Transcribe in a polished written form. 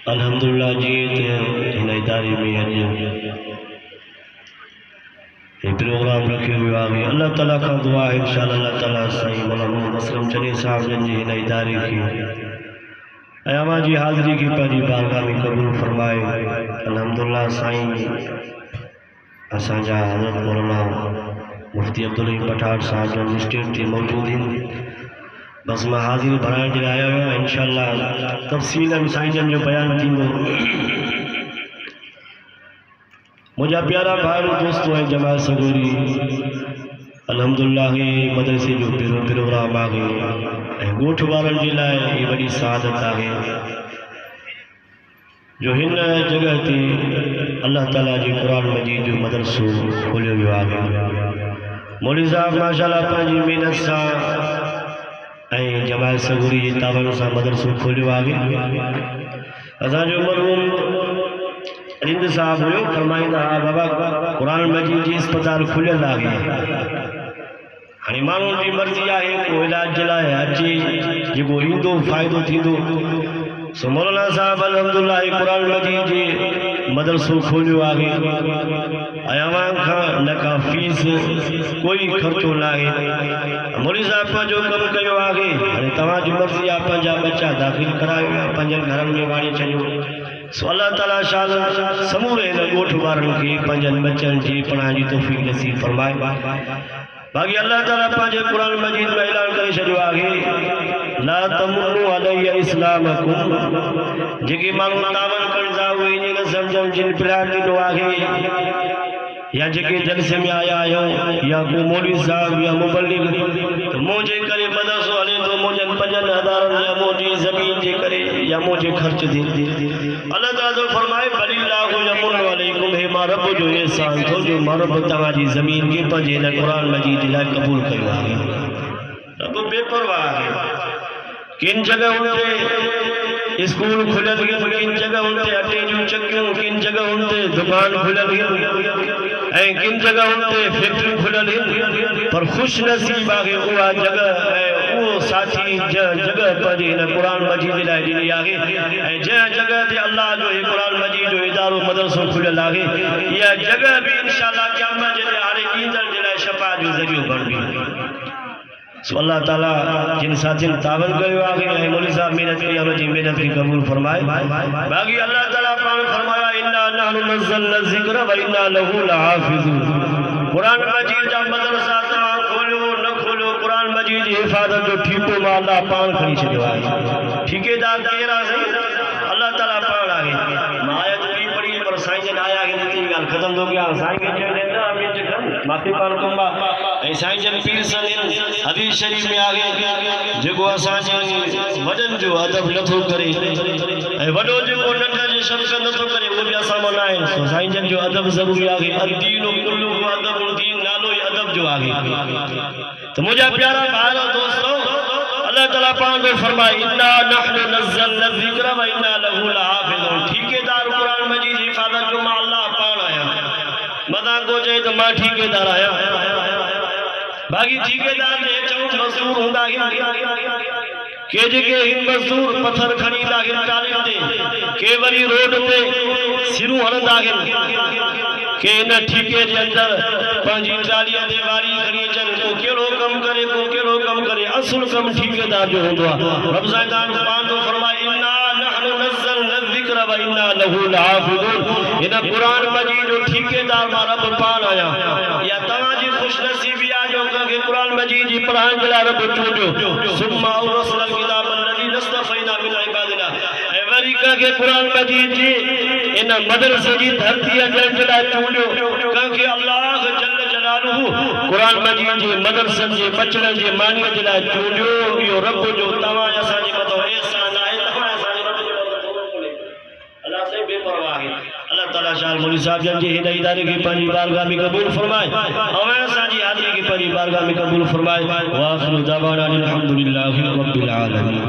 अल्हम्दुलिल्लाह जी हिन इदारे में अज प्रोग्राम रखे हुए आगे अल्लाह ताला का दुआ है इंशाअल्लाह अल्लाह ताला सही मौलाना असलम चने साहब जन हिन इदारे की अमा जी हाज़री की पंहिंजी बारगाह में कबूल फरमाए। अल्हम्दुलिल्लाह साईं असांजा हज़रत मौलाना मुफ्ती अब्दुल रहीम पठार साहब जन स्टेज ते मौजूद हैं। बस मैं हाज़िर भराइण जे आया हुआ इंशाअल्लाह तफ़सील में साईं जन जो बयान थींदो। मुझा प्यारा भाई दोस्तों है जमात सगोरी अल्हम्दुलिल्लाह मदरसे जो प्रोग्राम आ गए गोठ वारन जे लाइ ये बड़ी सआदत है जो हिन जगह ते अल्लाह ताला जी कुरान मजीद जो मदरसो खोलियो वियो आहे। मौलवी साहब माशाअल्लाह पंहिंजी महिनत सां जमात सगोरी जी तावन सां मदरसो खोलियो आहे। असांजो मरहूम रिंद साहब हुयो फरमाईंदा बाबा कुरान मजीद जी अस्पताल खुलियल आहे हाणे माण्हुनि जी मर्ज़ी आहे को इलाज जे लाइ अचे जेको ईंदो फ़ाइदो थींदो। सो मौलाना साहब अल्हम्दुलिल्लाह कुरान मजीद जी मदरसो खोलियो आहे ऐं अवाम खां न का फीस कोई ख़र्चो न आहे। मौलवी साहब पंहिंजो कमु कयो आहे हाणे तव्हांजी मर्ज़ी आहे पंहिंजा बच्चा दाख़िल करायो या पंहिंजनि घरनि में वाणी छॾियो। सो अल्लाह ताला शाल समूरे हिन ॻोठ वारनि खे पंहिंजनि बच्चनि जी पढ़ाइण जी तौफ़ीक़ नसीब फरमाए। बाक़ी अल्लाह ताला पंहिंजे कुरान मजीद में ऐलान करे छॾियो आहे ला तमुन्नु अलैया इस्लामकुम जेके माण्हू तावन कनि था उहे ईअं न सम्झनि जिन प्लान ॾिनो आहे या जेके जलसे में आया आहियूं या को मौलवी साहब या मुबल्लिग मुंहिंजे करे मदरसो हले थो मुंहिंजनि 5,000 या मुंहिंजी ज़मीन जे करे या मुंहिंजे ख़र्च थी। अल्लाह ताला जो फरमाए बलिल्लाहु यमुन्नु अलैकुम हे मां रब जो एहसान थो जो मां रब तव्हांजी ज़मीन खे पंहिंजे हिन कुरान मजीद जे लाइ क़बूल कयो आहे। रब बेपरवाह आहे। किन जगहुनि ते स्कूल खुलियल आहिनि किन जगहुनि ते अटे जूं चक्कियूं किन जगहुनि ते दुकान खुलियल आहिनि ऐं किन जगहुनि ते फैक्ट्रियूं खुलियल आहिनि पर ख़ुशि नसीब आहे उहा जगह ऐं उहो साथी जगह पंहिंजे हिन कुरान मजीद जे लाइ ॾिनी आहे ऐं जंहिं जगह ते अल्लाह जो हे कुरान मजीद जो इदारो मदरसो खुलियल आहे इहा जगह बि इंशाअल्लाह क़यामत जे ॾियारे ईंदड़ जे लाइ शफ़ा जो ज़रियो बणंदी। सो अल्लाह ताला जिन साथियुनि तावन कयो आहे ऐं मौलवी साहब महिनत कई उन जी महिनत खे क़बूल फरमाए। बाक़ी अल्लाह ताला पाण फरमाया इन्ना नहनु नज़्ज़लना ज़िक्र व इन्ना लहू लहाफ़िज़ून। कुरान मजीद जा मदरसा तव्हां खोलियो न खोलियो कुरान मजीद जी हिफ़ाज़त जो ठीको मां अल्लाह पाण खणी छॾियो आहे। ठेकेदार केरु आहे अल्लाह ताला पाण आहे। मां आयत बि पढ़ी पर साईं जन आया आहिनि ॻाल्हि ख़तम थो कयां साईं खे माफ़ी पाण कंबा ऐं साईं जन पीर सन हदीस शरीफ में आगे जेको असांजे वॾनि जो अदब नथो करे ऐं वॾो जेको नंढे जे शब्द नथो करे उहो बि असां मां न आहे। सो साईं जन जो अदब ज़रूरी आहे। अदीन कुल्लुहु अदबुन दीन नालो ई अदब जो आहे। तो मुंहिंजा प्यारा भाइर दोस्तों अल्लाह ताला पाण में फरमाए इन्ना नहनु नज़्ज़लना ज़िक्र व इन्ना लहू लहाफ़िज़ून। ठेकेदार कुरान मजीद जी हिफ़ाज़त जो मां अल्लाह पाण आहियां। मदां को चए तो मां ठेकेदार आहियां। बाकी ठेकेदार जे चऊं मज़दूर हूंदा के जेके हिन मज़दूर पत्थर खणी ईंदा टालियुनि ते के वरी रोड ते सिरूं हणंदा के हिन ठेके जे अंदर पंहिंजी ट्रालीअ ते वारी खणी अचनि को कहिड़ो कमु करे को कहिड़ो कमु करे असुल कमु ठेकेदार जो हूंदो आहे। रब साईं पाण थो फरमाए इन्ना नहनु नज़्ज़लना ज़िक्र व इन्ना लहू लहाफ़िज़ून। हिन कुरान मजीद जो ठेकेदार मां रब पाण आहियां। या तव्हांजी ख़ुशनसीबी आहे जो कंहिंखे कुरान मजीद जी पढ़ाइण जे लाइ रब चूंडियो सुम्मा औरसलल किताब अलज़ी नस्तफ़ैना मिन इबादिना ऐं वरी कंहिंखे कुरान मजीद जी इन मदरसे जी धरतीअ जे लाइ चूंडियो कंहिंखे अल्लाह जल जलालुहु कुरान मजीद जे मदरसनि जे बचड़नि जे मानीअ जे लाइ चूंडियो। इहो रब जो तव्हां असांजे मथां एहसान आहे। तव्हां असांजे रब जो अल्लाह से बेपरवाह आहे। अल्लाह ताला शाल मौलवी साहब जन जे हिन इदारे खे पंहिंजी बारगाह में क़बूल फरमाए ऐं असांजी हाज़िरी खे पंहिंजी बारगाह में क़बूल फरमाए। व आख़िरु दअवाना अनिल हम्दुलिल्लाहि रब्बिल आलमीन।